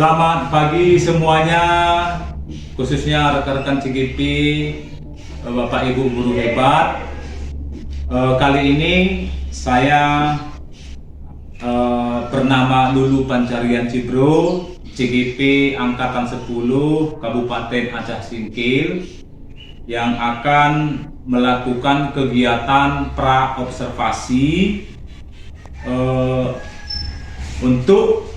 Selamat pagi semuanya, khususnya rekan-rekan CGP, Bapak Ibu guru hebat. Kali ini saya bernama Lulu Pancarian Cibro, CGP Angkatan 10 Kabupaten Aceh Singkil, yang akan melakukan kegiatan pra-observasi untuk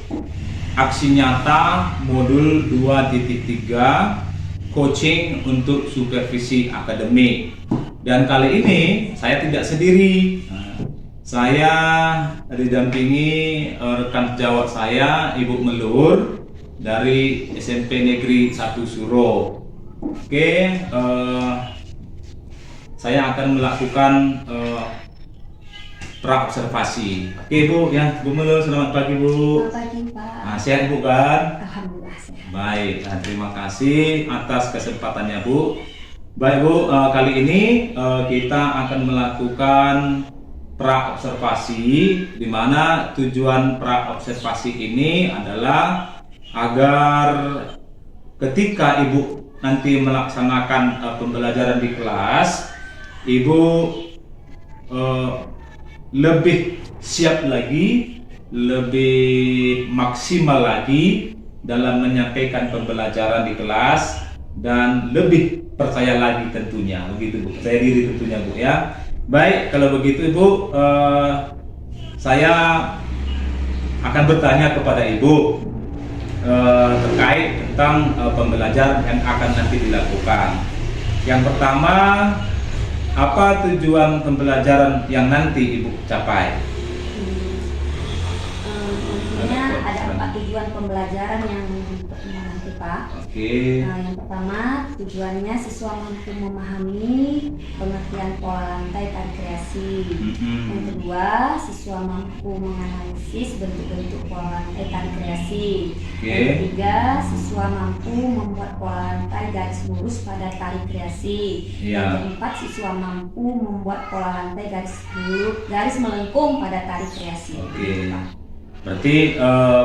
aksi nyata modul 2.3 coaching untuk supervisi akademik. Dan kali ini saya tidak sendiri. Saya didampingi rekan sejawat saya, Ibu Melur dari SMP Negeri 1 Suro. Oke, saya akan melakukan pra-observasi. Oke Bu, ya Bu Melur, selamat pagi Bu. Selamat pagi Pak. Nah, sehat Bu kan? Alhamdulillah sehat. Baik, nah, terima kasih atas kesempatannya Bu. Baik Bu, kali ini kita akan melakukan pra-observasi, di mana tujuan pra-observasi ini adalah agar ketika Ibu nanti melaksanakan pembelajaran di kelas, Ibu lebih siap lagi, lebih maksimal lagi dalam menyampaikan pembelajaran di kelas, dan lebih percaya lagi tentunya, begitu Bu, percaya diri tentunya Bu ya. Baik, kalau begitu Ibu, saya akan bertanya kepada Ibu terkait tentang pembelajaran yang akan nanti dilakukan. Yang pertama, apa tujuan pembelajaran yang nanti Ibu capai? Tentunya ada 4 tujuan pembelajaran yang pertemuan nanti Pak. Oke. Yang pertama, tujuannya siswa mampu memahami pengertian pola lantai tarik kreasi. Yang kedua, siswa mampu menganalisis bentuk-bentuk pola lantai tarik kreasi. Yang ketiga, siswa mampu membuat pola lantai garis lurus pada tarik kreasi. Yang keempat, siswa mampu membuat pola lantai garis melengkung pada tarik kreasi. Oke. Berarti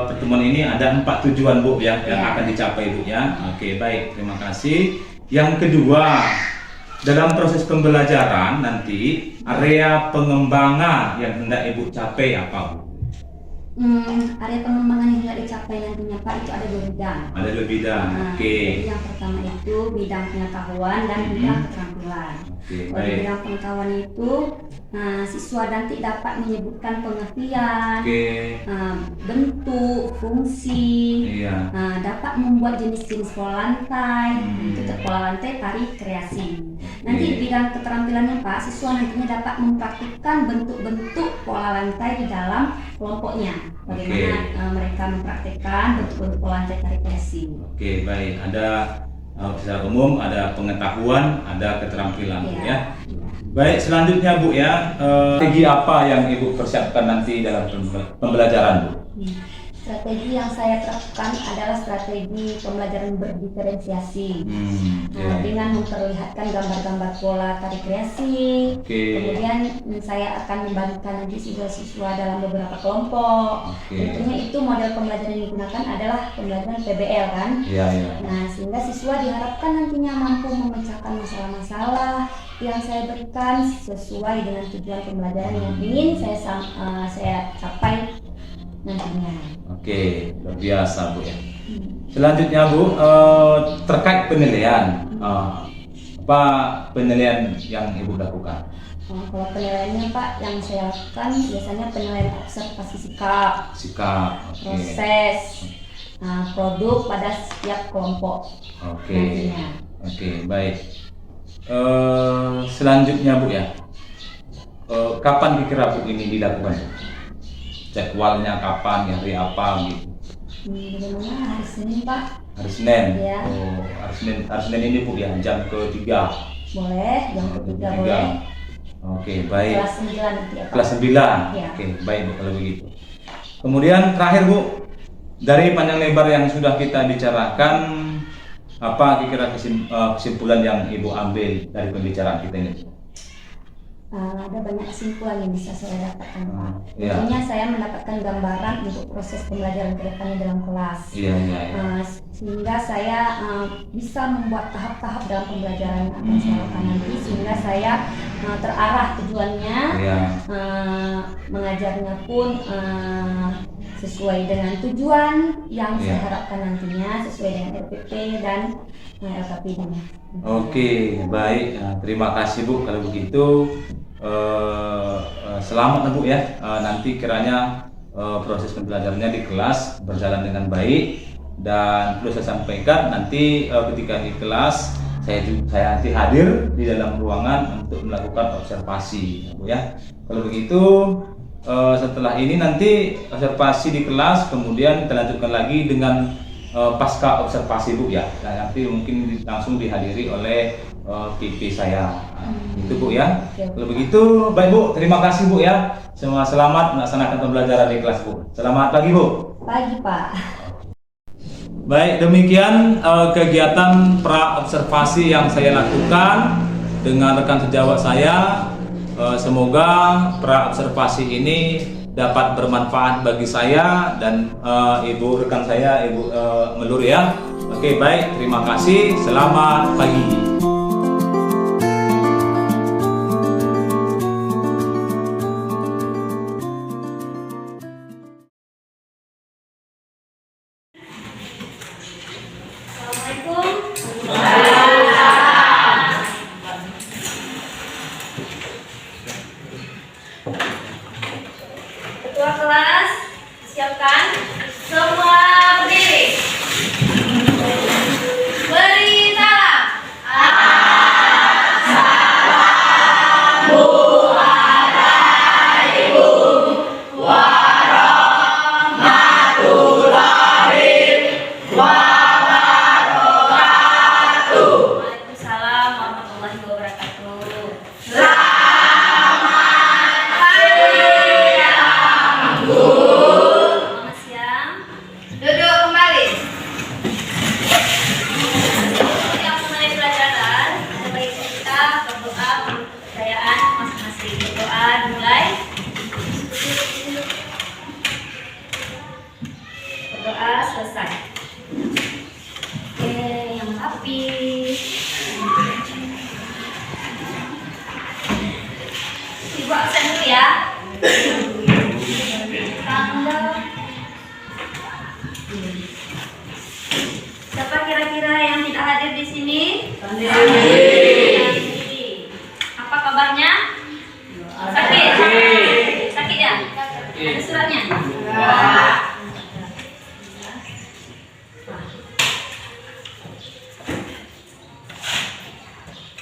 pertemuan ini ada 4 tujuan Bu ya, yang akan dicapai Bu ya. Oke, baik, terima kasih. Yang kedua, dalam proses pembelajaran nanti area pengembangan yang hendak Ibu capai apa Bu? Area pengembangan yang hendak dicapai nantinya Pak, itu ada 2 bidang. Ada 2 bidang. Oke. Jadi yang pertama itu bidang pengetahuan dan bidang keterampilan. Oke, Di baik. bidang pengetahuan itu siswa nanti dapat menyebutkan pengertian, bentuk, fungsi, dapat membuat jenis-jenis pola lantai, itu pola lantai tarik kreasi. Nanti di bidang keterampilannya Pak, siswa nantinya dapat mempraktikkan bentuk-bentuk pola lantai di dalam kelompoknya. Bagaimana mereka mempraktikkan bentuk-bentuk pola lantai tarik kreasi. Oke, baik. Ada secara umum, ada pengetahuan, ada keterampilan Bu ya. Baik, selanjutnya Bu ya, strategi apa yang Ibu persiapkan nanti dalam pembelajaran Bu? Strategi yang saya terapkan adalah strategi pembelajaran berdiferensiasi. Dengan memperlihatkan gambar-gambar pola tarik kreasi. Kemudian saya akan membagikan nanti siswa-siswa dalam beberapa kelompok. Tentunya itu model pembelajaran yang digunakan adalah pembelajaran PBL kan. Nah, sehingga siswa diharapkan nantinya mampu memecahkan masalah-masalah yang saya berikan sesuai dengan tujuan pembelajaran yang ingin saya capai nantinya. Oke, luar biasa Bu ya. Selanjutnya Bu, terkait penilaian, apa penilaian yang Ibu lakukan? Kalau penilaiannya Pak, yang saya lakukan biasanya penilaian observasi sikap, proses, produk pada setiap kelompok. Oke, baik. Selanjutnya Bu ya, kapan dikira Bu ini dilakukan? Jadwalnya kapan, hari apa gitu? Bagaimana hari Senin Pak? Hari Senin. Ya. Hari Senin ini Bu ya, jam ke-3. Boleh, jam ke-3 boleh. Oke, baik. Kelas 9 nanti ya Pak. Kelas 9. Ya. Oke, baik Bu kalau begitu. Kemudian terakhir Bu, dari panjang lebar yang sudah kita bicarakan, apa kira-kira kesimpulan yang Ibu ambil dari pembicaraan kita ini? ada banyak kesimpulan yang bisa saya dapatkan, Pak. Iya. Tentunya saya mendapatkan gambaran untuk proses pembelajaran ke depannya dalam kelas. Iya. Sehingga saya bisa membuat tahap-tahap dalam pembelajaran yang akan saya lakukan nanti, sehingga saya terarah tujuannya, mengajarnya pun sesuai dengan tujuan yang saya harapkan nantinya, sesuai dengan RPP dan LKPD-nya. Oke, baik. Nah, terima kasih Bu. Kalau begitu, selamat Bu ya. Nanti kiranya proses pembelajarannya di kelas berjalan dengan baik, dan perlu saya sampaikan nanti ketika di kelas saya nanti hadir di dalam ruangan untuk melakukan observasi, Bu ya. Kalau begitu, setelah ini nanti observasi di kelas, kemudian kita lanjutkan lagi dengan pasca observasi Bu ya. Nah, nanti mungkin langsung dihadiri oleh PP saya. Itu Bu ya. Kalau begitu, baik Bu, terima kasih Bu ya. Semua selamat melaksanakan pembelajaran di kelas Bu. Selamat pagi Bu. Pagi Pak. Baik, demikian kegiatan pra observasi yang saya lakukan dengan rekan sejawat saya. Semoga pra observasi ini dapat bermanfaat bagi saya dan ibu rekan saya, Ibu Melur ya. Oke, baik, terima kasih. Selamat pagi. Ketua kelas, siapkan. Semua berdiri. Beri salam. Waalaikumsalam warahmatullahi wabarakatuh. Selamat siang. Duduk kembali. Yang mulai pelajaran, ada baiknya kita berdoa kepercayaan masing-masing. Berdoa dimulai. Berdoa selesai. Oke, yang rapi. Ibu absen dulu ya. Siapa kira-kira yang tidak hadir di sini? Apa kabarnya? Sakit? Sakit ya? Ada suratnya?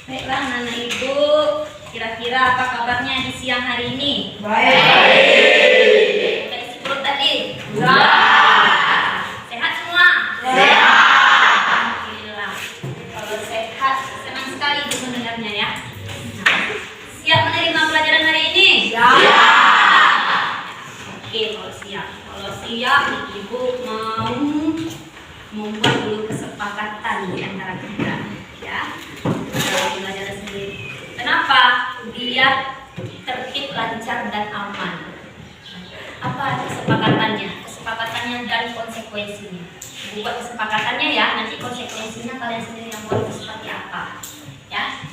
Baiklah, anak ibu, kira-kira apa kabarnya di siang hari ini? Baik. Udah isi perut tadi? Sehat semua? Sehat. Alhamdulillah. Kalau sehat, senang sekali ibu mendengarnya ya. Siap menerima pelajaran hari ini? Siap. Oke, kalau siap. Kalau siap, ibu mau membuat dulu kesepakatan di antara kita, ya. Pelajaran sendiri. Kenapa? Biar tertib, lancar, dan aman. Apa kesepakatannya? Kesepakatannya dan konsekuensinya. Buat kesepakatannya ya, nanti konsekuensinya kalian sendiri yang buat seperti apa. Ya.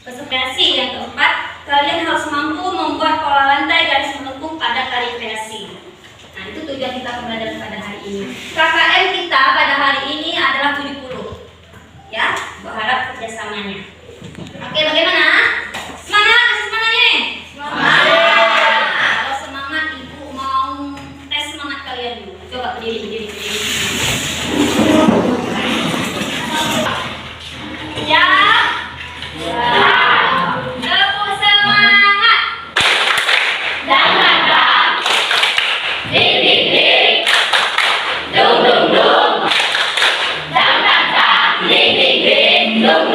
Konsekuensi yang keempat, kalian harus mampu membuat pola lantai garis melengkung pada tali kreasi. Nah, itu tujuan kita pembelajaran pada hari ini. KKM kita pada hari ini adalah 70. Ya, berharap kerjasamanya. Oke, bagaimana? Semangat, kasih semangatnya. Semangat. Kalau semangat, ibu mau tes semangat kalian dulu. Coba berdiri. Ya. Tepuk semangat. Dan langkah. Ding. Dung. Dan langkah. Ding. Dung.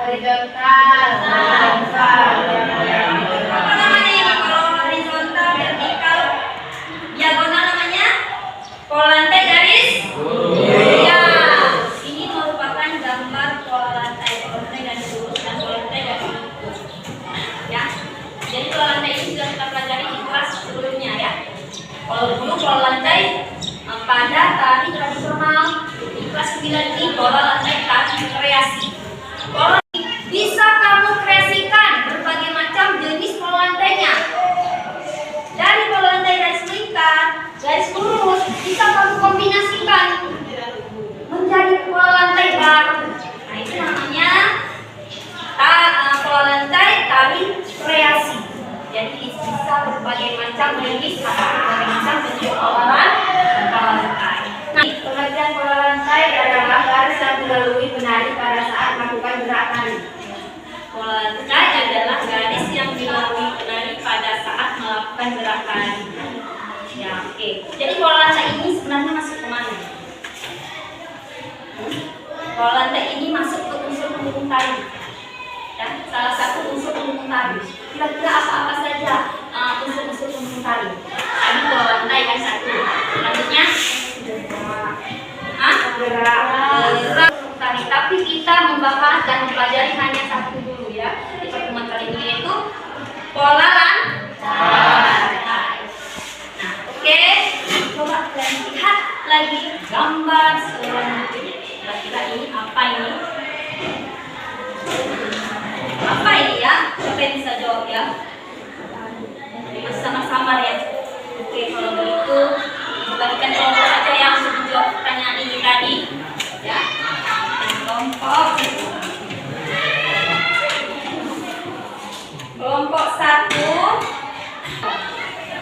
horizontal. Apa namanya ini? Kalau horizontal, vertikal, diagonal namanya pola lantai garis. Ya, ini merupakan gambar pola lantai garis lurus dan pola lantai garis lurus. Ya, jadi pola lantai ini sudah kita pelajari di kelas sebelumnya ya. Kalau dulu pola lantai pada tari tradisional, di kelas 9 ini pola lantai tari kreasi. Pola bisa kamu kreasikan berbagai macam jenis pola lantainya. Dari pola lantai garis melingkar, garis lurus, bisa kamu kombinasikan menjadi pola lantai baru. Nah, itu namanya pola lantai tari kreasi. Jadi bisa berbagai macam jenis atau berbagai macam bentuk pola lantai. Nah, pengertian pola lantai adalah garis yang dilalui penari pada saat melakukan gerakan. Pola lantai adalah garis yang dilalui penari pada saat melakukan gerakan. Ya, oke. Jadi pola lantai ini sebenarnya masuk ke mana? Pola lantai ini masuk ke unsur pendukung tari. Ya, salah satu unsur pendukung tari. Kira-kira apa-apa saja unsur-unsur pendukung tari? Tadi pola lantai kan satu. Selanjutnya gerak tari. Tapi kita membahas dan mempelajari hanya satu dulu ya di pertemuan kali ini, yaitu pola lantai. Nah, oke. Coba kalian lihat lagi gambar selanjutnya. Kira-kira ini apa ini? Apa ini ya? Siapa yang bisa jawab ya? Sama-sama ya. Oke, kalau begitu bagikan kelompok saja yang sudah jawab pertanyaan ini tadi. Ya, kelompok 1,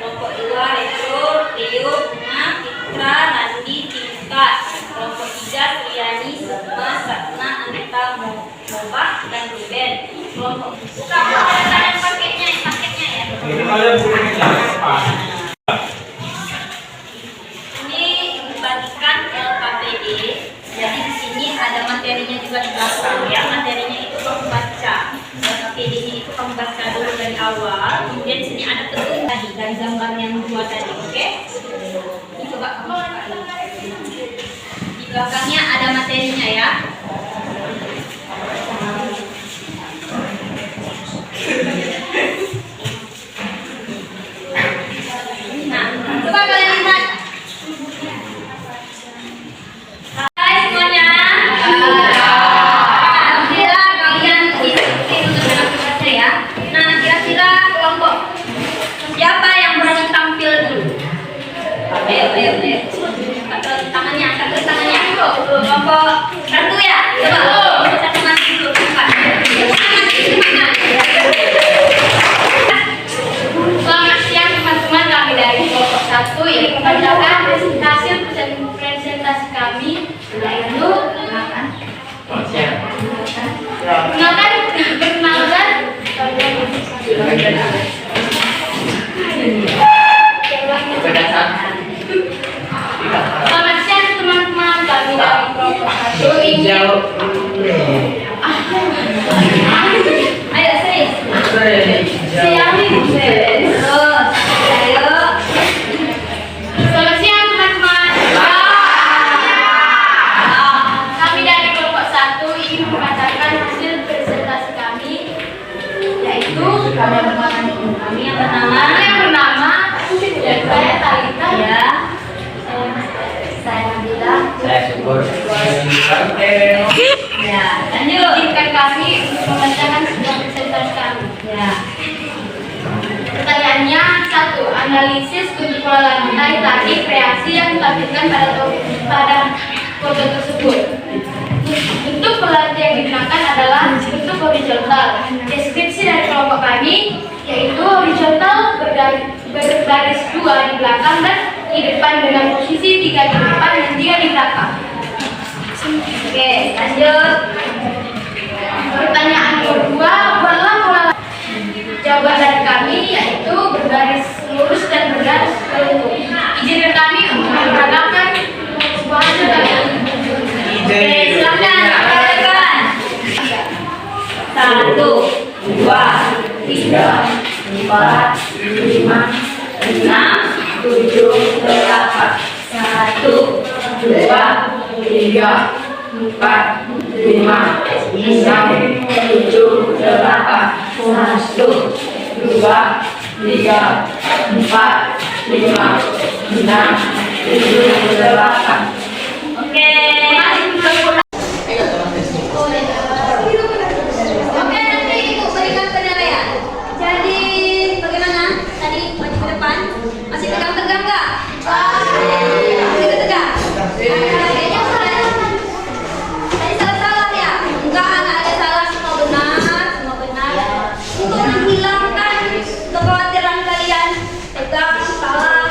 kelompok 2 Leo, Bunga, Fitra, Nandi, Tika, kelompok 3 Triani, Sukma, Satna, Anita, Mobah, dan Ruben. Kelompok kalian paketnya ya. Ini kalian punya apa? Ini dibagikan LKPD. Jadi di sini ada materinya juga di belakang ya. Materinya itu kamu baca. LKPD-nya itu kamu baca dulu dari awal. Kemudian di sini ada tentu tadi dari gambar yang dua tadi, oke? Ini coba kamu buka. Di belakangnya ada materinya ya. Nah, coba kalian lihat. Hai semuanya. Alhamdulillah kalian ikuti untuk baca ya. Nah, kira-kira kelompok siapa yang berani tampil dulu? Ayo. Angkat tangannya. Kelompok 1 ya. Coba satu mati dulu. Selamat siang teman-teman, kami dari kelompok 1 yang membacakan hasil presentasi kami, yaitu selamat siang teman-teman, kami dari kelompok 1 ini. Ayo serius. Siang nih. Terus, ayo. Selamat siang teman-teman. Kami dari kelompok 1 ingin membacakan hasil presentasi kami, yaitu kami yang bernama saya Talita ya. Saya Nabila. Saya Syukur. Ya, lanjut. Izinkan kami untuk membacakan sebuah presentasi kami. Ya. Pertanyaannya 1. Analisis untuk pola lantai tadi kreasi yang ditampilkan pada foto tersebut. Bentuk pola lantai yang digunakan adalah bentuk horizontal. Deskripsi dari kelompok kami yaitu horizontal berbaris 2 di belakang dan di depan dengan posisi 3 di depan dan 3 di belakang. Oke, lanjut. Pertanyaan kedua, buatlah pola. Jawaban dari kami yaitu bergaris lurus dan bergaris keluntung. Izinkan kami untuk memperagakan sebuah hasil kami. Oke, silakan. 1, 2, 3, 4, 5, 6, 7, 8. 1, 2, 3, 4, 5, 6, 7, 8. 1, 2, 3, 4, 5, 6, 7, 8. Oke. Oke, nanti Ibu berikan penilaian. Jadi bagaimana? Tadi maju ke depan. Masih tegang-tegang nggak? Masih tegak? Kayaknya tadi salah-salah ya? Enggak ada salah, semua benar, semua benar. Untuk menghilangkan kekhawatiran kalian, tegang, salah,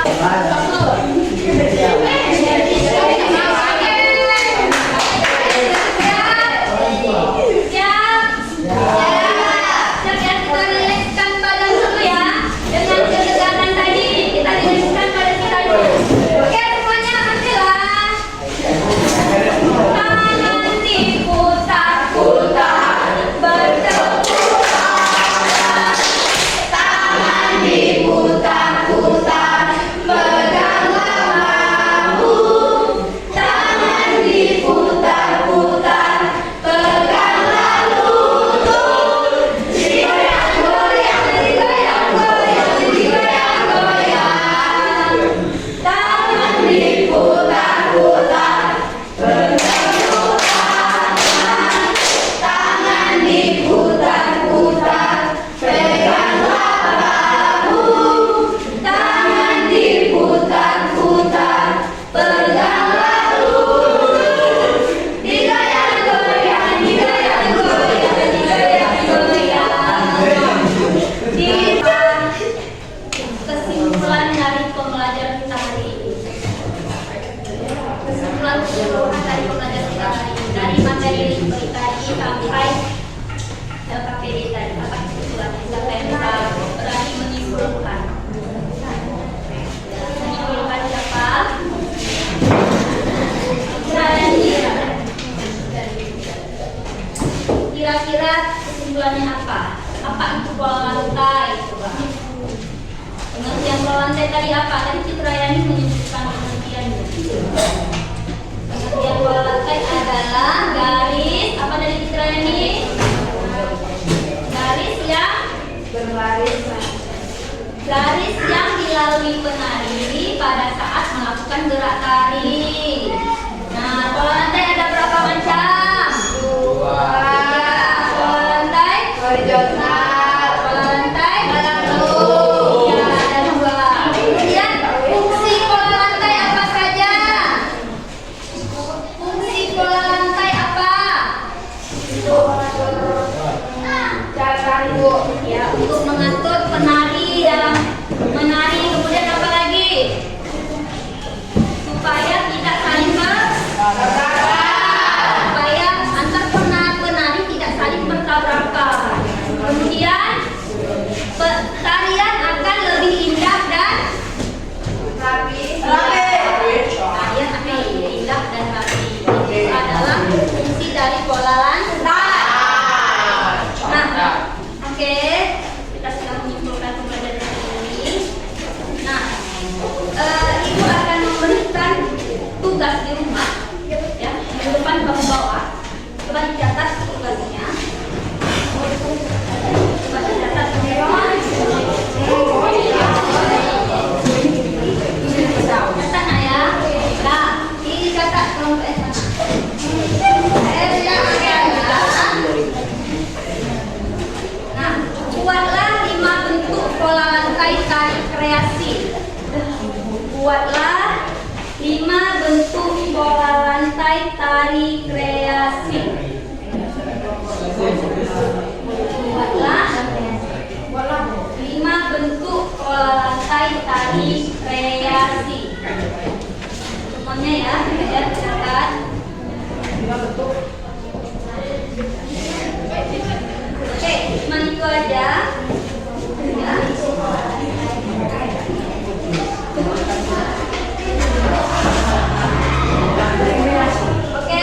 kesimpulan dari pembelajaran kita hari ini. Kesimpulan keseluruhan dari pembelajaran kita hari ini, dari materi lingkungan tadi sampai LKPD tadi, apa kesimpulannya? Siapa yang bisa berani menyimpulkan? Menyimpulkan siapa? Kira-kira kesimpulannya apa? Apa itu pola lantai? Coba. Pengertian pola lantai tadi apa? Tadi Citrayani menyebutkan pengertiannya. Pengertian pola lantai adalah garis, apa dari Citrayani? Garis yang berbaris. Garis yang dilalui penari pada saat melakukan gerak tari. Nah, pola lantai ada berapa macam? 2. Pola lantai horizontal. Pola lantai lurus. Ya, ada 2. Kemudian fungsi pola lantai apa saja? Fungsi pola lantai apa? Ya, untuk mengatur penari dalam menari. Kemudian apa lagi? Supaya tidak saling supaya antar penari tidak saling bertabrakan. Kemudian tarian akan lebih indah dan rapi. Tarian akan lebih indah dan rapi. Itu adalah fungsi dari pola lantai. Nah, oke, kita sudah menyimpulkan pembelajaran hari ini. Nah, Ibu akan memberikan tugas di rumah, ya, di depan kamu bawa. Coba dicatat tugasnya. Coba dicatat semua. Catat nak ya. Nah, ini catat kelompok sana. Nah, buatlah 5 bentuk pola lantai tari kreasi. Buatlah 5 bentuk pola lantai tari kreasi. Buatlah 5 bentuk pola lantai tari kreasi. Semuanya ya, kita catat. 5 bentuk. Oke, cuma itu aja. Ya. Oke.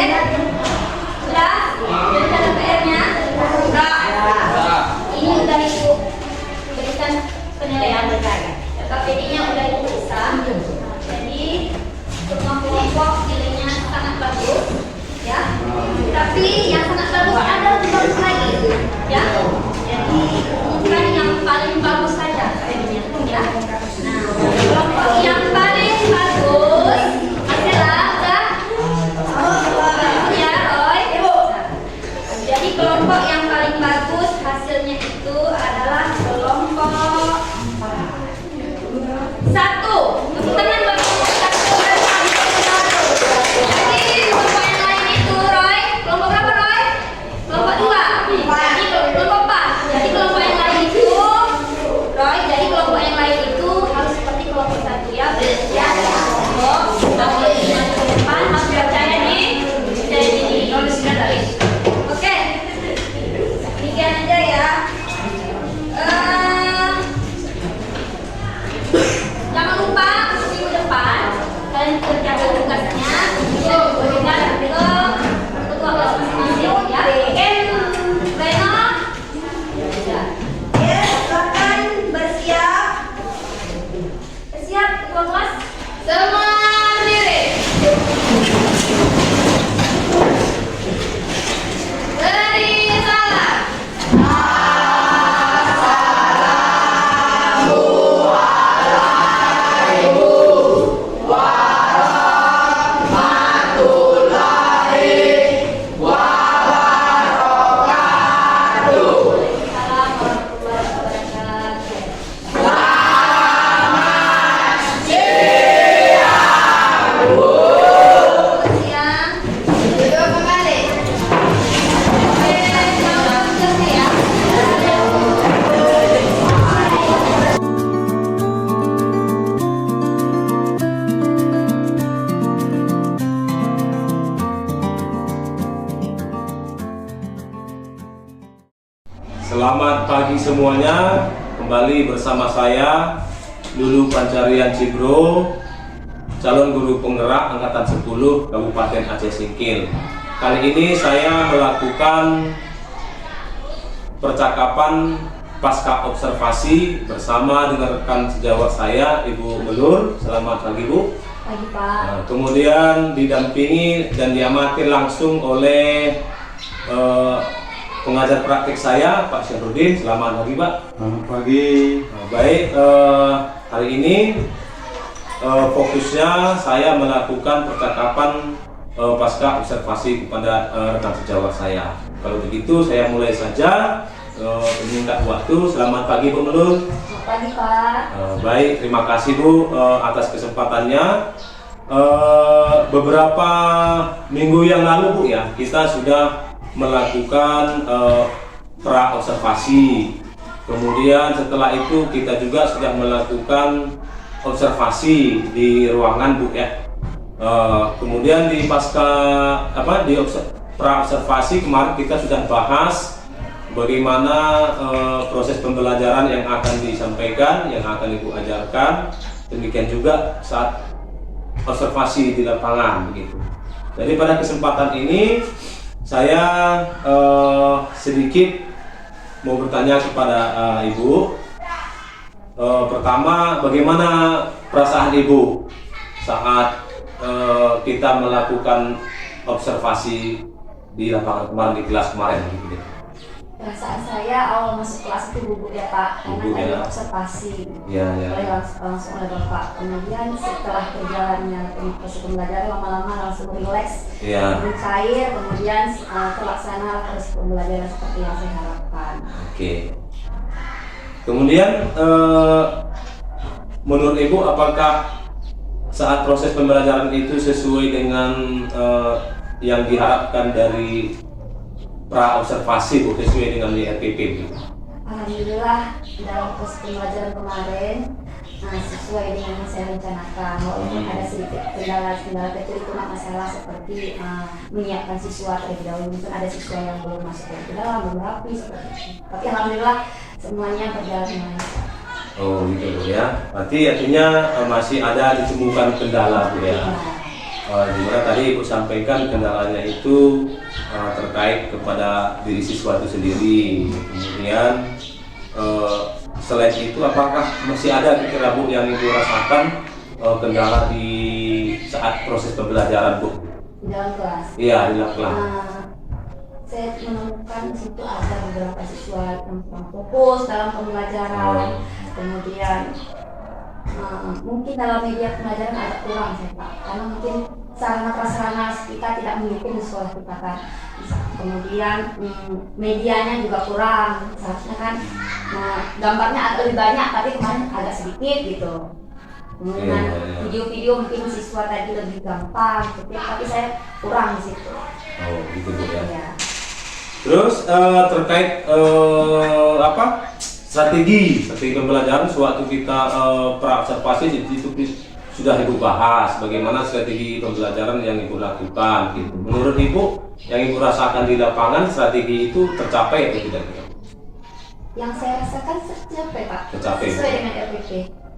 Selamat pagi semuanya. Kembali bersama saya Lulu Pancarian Cibro, calon guru penggerak angkatan 10 Kabupaten Aceh Singkil. Kali ini saya melakukan percakapan pasca observasi bersama dengan rekan sejawat saya, Ibu Melur. Selamat pagi, Bu. Pagi, Pak. Nah, kemudian didampingi dan diamati langsung oleh pengajar praktik saya, Pak Syarudin. Selamat pagi, Pak. Selamat pagi. Nah, baik, hari ini fokusnya saya melakukan percakapan pasca observasi kepada rekan sejawat saya. Kalau begitu saya mulai saja menyingkat waktu. Selamat pagi, Bu Melur. Selamat pagi, Pak. Baik, terima kasih, Bu, atas kesempatannya. Beberapa minggu yang lalu, Bu, ya, kita sudah melakukan pra observasi. Kemudian setelah itu kita juga sudah melakukan observasi di ruangan, Bu, ya. Kemudian di pra observasi kemarin kita sudah bahas bagaimana proses pembelajaran yang akan disampaikan, yang akan Ibu ajarkan. Demikian juga saat observasi di lapangan, begitu. Jadi pada kesempatan ini saya sedikit mau bertanya kepada Ibu. Pertama, bagaimana perasaan Ibu saat kita melakukan observasi di lapangan kemarin, di kelas kemarin, gitu. Perasaan saya awal masuk kelas itu gugup ya, Pak, karena Gugup, tadi ya. observasi Ya, ya. langsung oleh Bapak. Kemudian setelah berjalannya proses pembelajaran lama-lama langsung rileks, Ya. cair, kemudian terlaksana proses pembelajaran seperti yang saya harapkan. Oke. Kemudian menurut Ibu, apakah saat proses pembelajaran itu sesuai dengan yang diharapkan dari pra observasi, Bu, sesuai dengan di RPP, Bu? Alhamdulillah dalam proses pembelajaran kemarin sesuai dengan yang saya rencanakan. Walaupun ada sedikit kendala kecil, itu masalah seperti menyiapkan siswa terlebih dahulu. Mungkin ada siswa yang belum masuk ke dalam, belum rapi seperti itu. Tapi alhamdulillah semuanya berjalan dengan lancar. Oh, gitu, Bu, ya. Berarti artinya masih ada ditemukan kendala, Bu, ya. Dimana tadi Ibu sampaikan kendalanya itu terkait kepada diri siswa itu sendiri. Kemudian selain itu, apakah masih ada kira-kira, Bu, yang Ibu rasakan kendala di saat proses pembelajaran, Bu? Di dalam kelas. Iya, di dalam kelas. Saya menemukan di situ ada beberapa siswa yang kurang fokus dalam pembelajaran. Kemudian mungkin dalam media pembelajaran agak kurang, saya, Pak, karena mungkin sarana-prasarana kita tidak mendukung di sekolah kita, kan. Kemudian medianya juga kurang, seharusnya kan gambarnya agak lebih banyak, tapi kemarin agak sedikit gitu. Kemudian video-video mungkin siswa tadi lebih gampang, tapi saya kurang di situ. Oh, gitu, Bu, ya. Ya. Terus terkait strategi pembelajaran sewaktu kita pra observasi itu sudah Ibu bahas bagaimana strategi pembelajaran yang Ibu lakukan, gitu. Menurut Ibu, yang Ibu rasakan di lapangan, strategi itu tercapai atau tidak? Yang saya rasakan tercapai, Pak. Tercapai. Sesuai dengan RPP.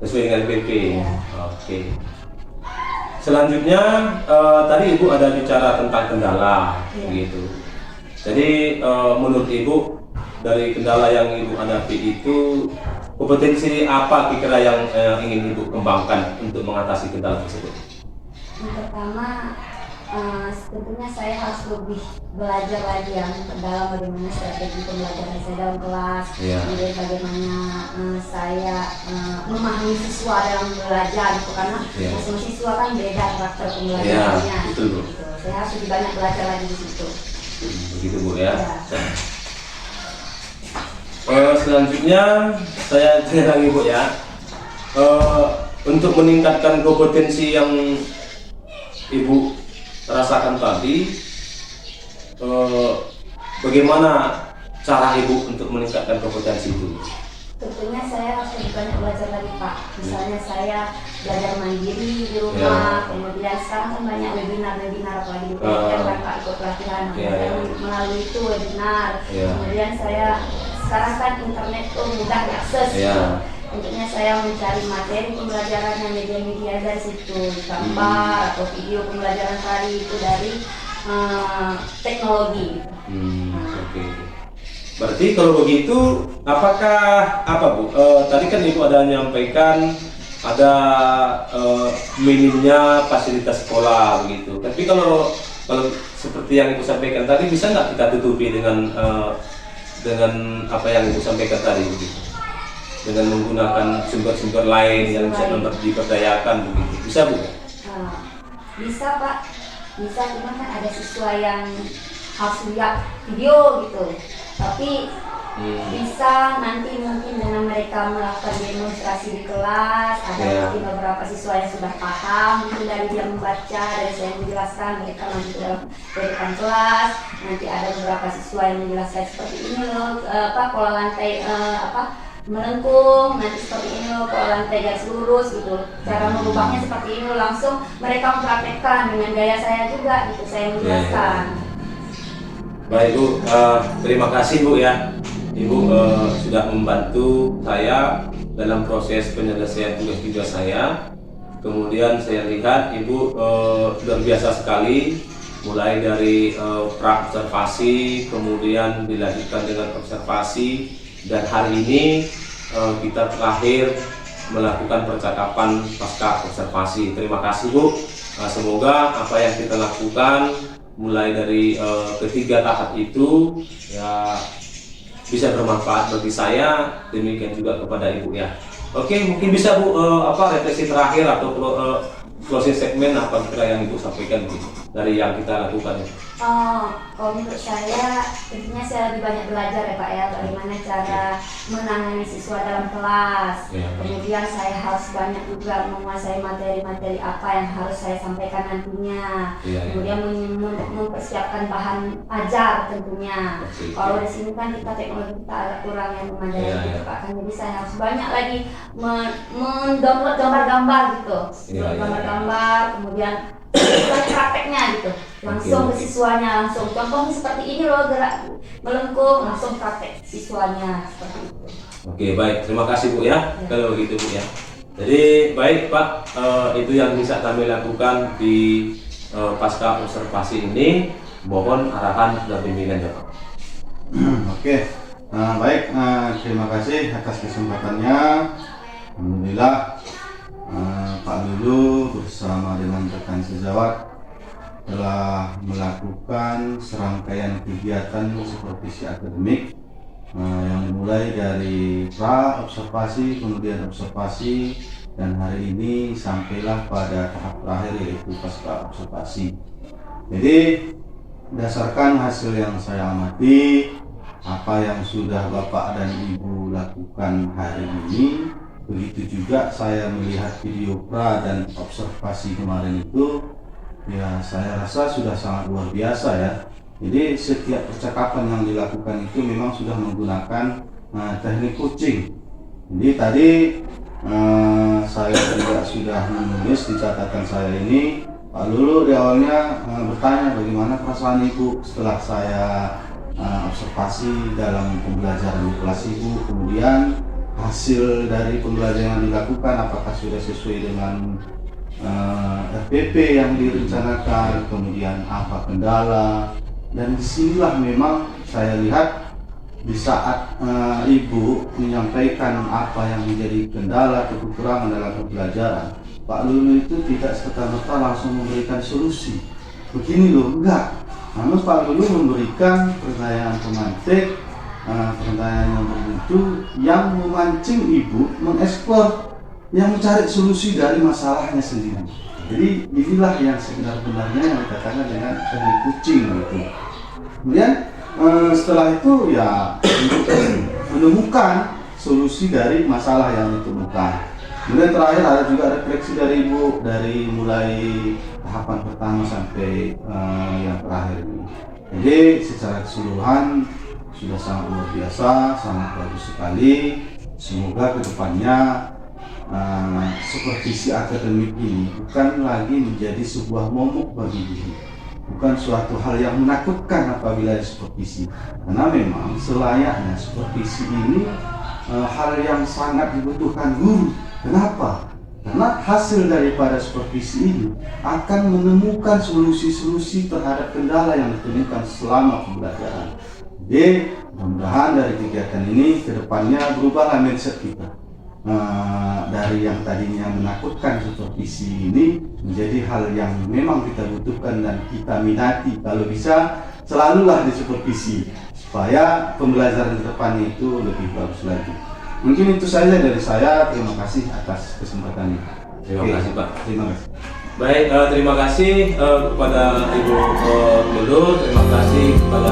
Sesuai dengan PP. Ya. Oke. Selanjutnya tadi Ibu ada bicara tentang kendala, Ya. gitu. Jadi menurut Ibu, dari kendala yang Ibu hadapi itu, kompetensi apa kira-kira yang ingin Ibu kembangkan untuk mengatasi kendala tersebut? Yang pertama, tentunya saya harus lebih belajar lagi yang dalam bagaimana strategi pembelajaran saya dalam kelas, Iya. kemudian bagaimana saya memahami siswa dalam belajar, gitu, karena Iya. masing-masing siswa kan beda karakter pembelajarannya. Iya, betul, Bu. Gitu. Saya harus lebih banyak belajar lagi di situ. Begitu, Bu, ya. Ya. Selanjutnya saya tanya lagi, Bu, ya. Untuk meningkatkan kompetensi yang Ibu rasakan tadi, bagaimana cara Ibu untuk meningkatkan kompetensi itu? Tentunya saya harus lebih banyak belajar lagi, Pak. Misalnya saya belajar mandiri di rumah, kemudian sekarang kan banyak webinar apalagi di pelatihan, kan Pak, ikut pelatihan, melalui itu webinar. Kemudian saya sekarang kan internet tuh mudah diakses. Iya. Tentunya saya mencari materi pembelajarannya media-media dari situ, gambar atau video pembelajaran tadi itu dari teknologi. Oke. Berarti kalau begitu, apakah Bu? Tadi kan Ibu ada menyampaikan ada minimnya fasilitas sekolah begitu. Tapi kalau seperti yang Ibu sampaikan tadi, bisa nggak kita tutupi dengan apa yang Ibu sampaikan tadi begitu? Dengan menggunakan sumber-sumber lain yang bisa diperdayakan begitu. Bisa Bu? Bisa Pak. Bisa, cuma kan ada siswa yang harus lihat video gitu. Tapi bisa nanti mungkin dengan mereka melakukan demonstrasi di kelas, ada mungkin beberapa siswa yang sudah paham mungkin dari dia membaca, dari saya menjelaskan, mereka nanti dalam depan kelas nanti ada beberapa siswa yang menjelaskan seperti ini loh, pola lantai melengkung, nanti seperti ini loh, pola lantai garis lurus gitu, cara merubahnya seperti ini loh, langsung mereka mempraktekkan dengan gaya saya juga gitu, saya menjelaskan. Baik Bu, terima kasih Bu ya. Ibu sudah membantu saya dalam proses penyelesaian tugas saya. Kemudian saya lihat Ibu luar biasa sekali, mulai dari pra-observasi, kemudian dilanjutkan dengan observasi, dan hari ini kita terakhir melakukan percakapan pasca observasi. Terima kasih Bu. Semoga apa yang kita lakukan mulai dari ketiga tahap itu ya bisa bermanfaat bagi saya, demikian juga kepada Ibu ya. Oke, mungkin bisa Bu refleksi terakhir atau closing segmen apa kira yang Ibu sampaikan Bu dari yang kita lakukan ya. Kalau menurut saya tentunya saya lebih banyak belajar ya Pak ya, bagaimana cara menangani siswa dalam kelas. Kemudian saya harus banyak juga menguasai materi-materi apa yang harus saya sampaikan nantinya. Kemudian mempersiapkan bahan ajar tentunya. Kalau di sini kan kita teknologi kita agak kurang yang memadai gitu Pak. Jadi saya harus banyak lagi mendownload gambar-gambar gitu. Gambar-gambar, kemudian prakteknya gitu, langsung ke siswanya, langsung contohnya seperti ini loh, gerak melengkung, langsung praktek siswanya seperti itu. Oke, baik, terima kasih Bu ya. Kalau begitu Bu ya. Jadi baik Pak, itu yang bisa kami lakukan di pasca observasi ini. Mohon arahan dan bimbingannya Pak. Oke, baik, terima kasih atas kesempatannya. Alhamdulillah Pak Lulu bersama dengan rekan sejawat telah melakukan serangkaian kegiatan supervisi akademik yang dimulai dari pra-observasi, kemudian observasi, dan hari ini sampailah pada tahap terakhir yaitu pasca observasi. Jadi berdasarkan hasil yang saya amati, apa yang sudah Bapak dan Ibu lakukan hari ini, begitu juga saya melihat video pra dan observasi kemarin itu, ya saya rasa sudah sangat luar biasa ya. Jadi setiap percakapan yang dilakukan itu memang sudah menggunakan teknik coaching. Jadi tadi saya juga sudah menulis di catatan saya ini, Pak Lulu di awalnya bertanya bagaimana perasaan Ibu setelah saya observasi dalam pembelajaran di kelas Ibu, kemudian hasil dari pembelajaran yang dilakukan apakah sudah sesuai dengan RPP yang direncanakan, kemudian apa kendala, dan disinilah memang saya lihat di saat Ibu menyampaikan apa yang menjadi kendala atau kekurangan dalam pembelajaran, Pak Lulu itu tidak serta-merta langsung memberikan solusi. Begini loh, enggak. Namun Pak Lulu memberikan pertanyaan pemantik, pertanyaan yang bermutu yang memancing Ibu mengeksplor, yang mencari solusi dari masalahnya sendiri. Jadi inilah yang sebenar-benarnya yang dikatakan dengan teknik coaching gitu. Kemudian setelah itu ya menemukan solusi dari masalah yang ditemukan. Kemudian terakhir ada juga refleksi dari Ibu dari mulai tahapan pertama sampai yang terakhir ini. Jadi secara keseluruhan sudah sangat luar biasa, sangat bagus sekali. Semoga kedepannya supervisi akademik ini bukan lagi menjadi sebuah momok bagi diri, bukan suatu hal yang menakutkan apabila disupervisi, karena memang selayaknya supervisi ini hal yang sangat dibutuhkan guru. Kenapa? Karena hasil daripada supervisi ini akan menemukan solusi-solusi terhadap kendala yang ditemukan selama pembelajaran. Jadi mudah-mudahan dari kegiatan ini kedepannya berubahlah mindset kita. Dari yang tadinya menakutkan supervisi ini menjadi hal yang memang kita butuhkan dan kita minati. Kalau bisa selalulah disupervisi supaya pembelajaran kedepannya itu lebih bagus lagi. Mungkin itu saja dari saya. Terima kasih atas kesempatannya. Terima kasih Pak. Terima kasih. Baik, terima kasih kepada Ibu Lulu, terima kasih kepada